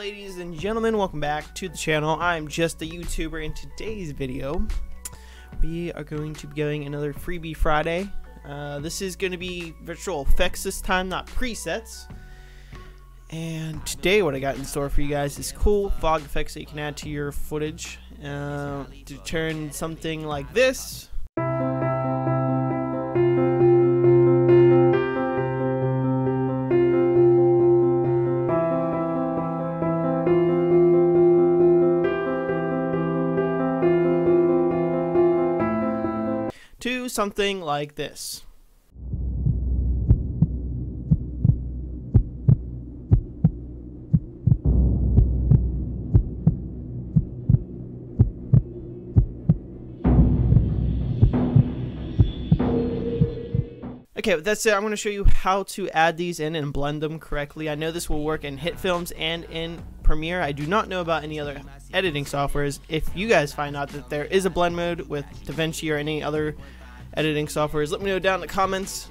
ladies and gentlemen, welcome back to the channel. I'm just a YouTuber. In today's video we are going to be getting another Freebie Friday. This is going to be virtual effects this time, not presets. And today what I got in store for you guys is cool fog effects that you can add to your footage to turn something like this to something like this. Okay, with that said, I'm going to show you how to add these in and blend them correctly. I know this will work in HitFilms and in Premiere. I do not know about any other editing softwares. If you guys find out that there is a blend mode with DaVinci or any other editing softwares, let me know down in the comments.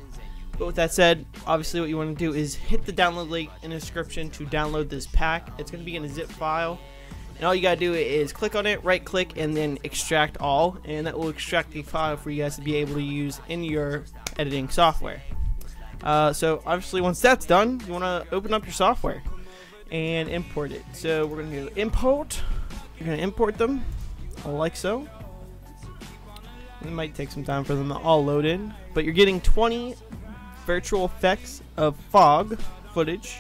But with that said, obviously what you want to do is hit the download link in the description to download this pack. It's going to be in a zip file. And all you gotta do is click on it, right click, and then extract all, and that will extract the file for you guys to be able to use in your editing software. So obviously once that's done, you want to open up your software and import it. So we're gonna do import. You're gonna import them like so. It might take some time for them to all load in, but you're getting 20 virtual effects of fog footage,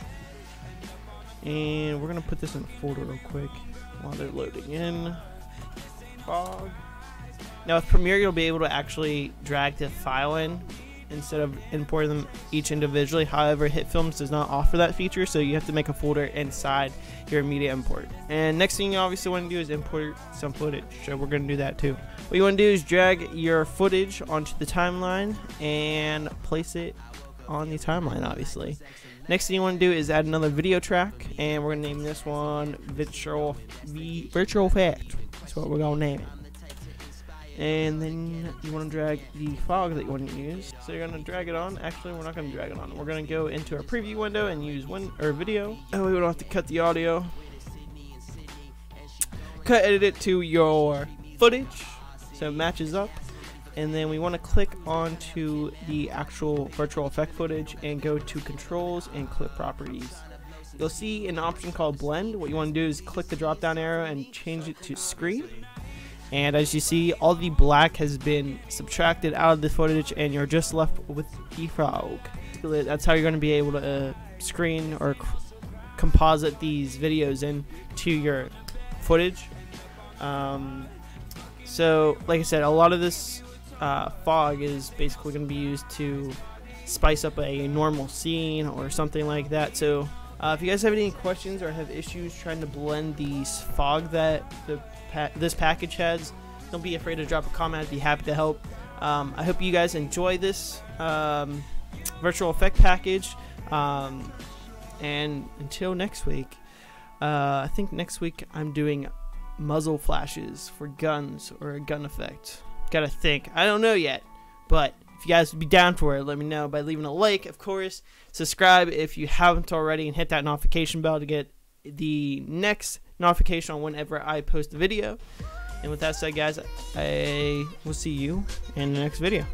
and we're gonna put this in a folder real quick while they're loading in. Fog. Now with Premiere, you'll be able to actually drag the file in instead of importing them each individually. However, HitFilms does not offer that feature, so you have to make a folder inside your media import. And next thing you obviously want to do is import some footage, so we're going to do that too. What you want to do is drag your footage onto the timeline and place it on the timeline, obviously. Next thing you want to do is add another video track, and we're going to name this one virtual effect. That's what we're going to name it. And then you want to drag the fog that you want to use. So you're going to drag it on. Actually, we're not going to drag it on. We're going to go into our preview window and use video. Oh, we don't have to cut the audio. Edit it to your footage so it matches up. And then we want to click onto the actual virtual effect footage and go to controls and clip properties. You'll see an option called blend. What you want to do is click the drop down arrow and change it to screen. And as you see, all the black has been subtracted out of the footage and you're just left with the fog. That's how you're going to be able to screen or composite these videos into your footage. So like I said, a lot of this fog is basically going to be used to spice up a normal scene or something like that. So if you guys have any questions or have issues trying to blend these fog that this package has, don't be afraid to drop a comment. I'd be happy to help. I hope you guys enjoy this virtual effect package, and until next week, I think next week I'm doing muzzle flashes for guns or a gun effect. Gotta think. I don't know yet, but if you guys would be down for it, let me know by leaving a like, of course. Subscribe if you haven't already, and hit that notification bell to get the next notification on whenever I post a video. And with that said, guys, I will see you in the next video.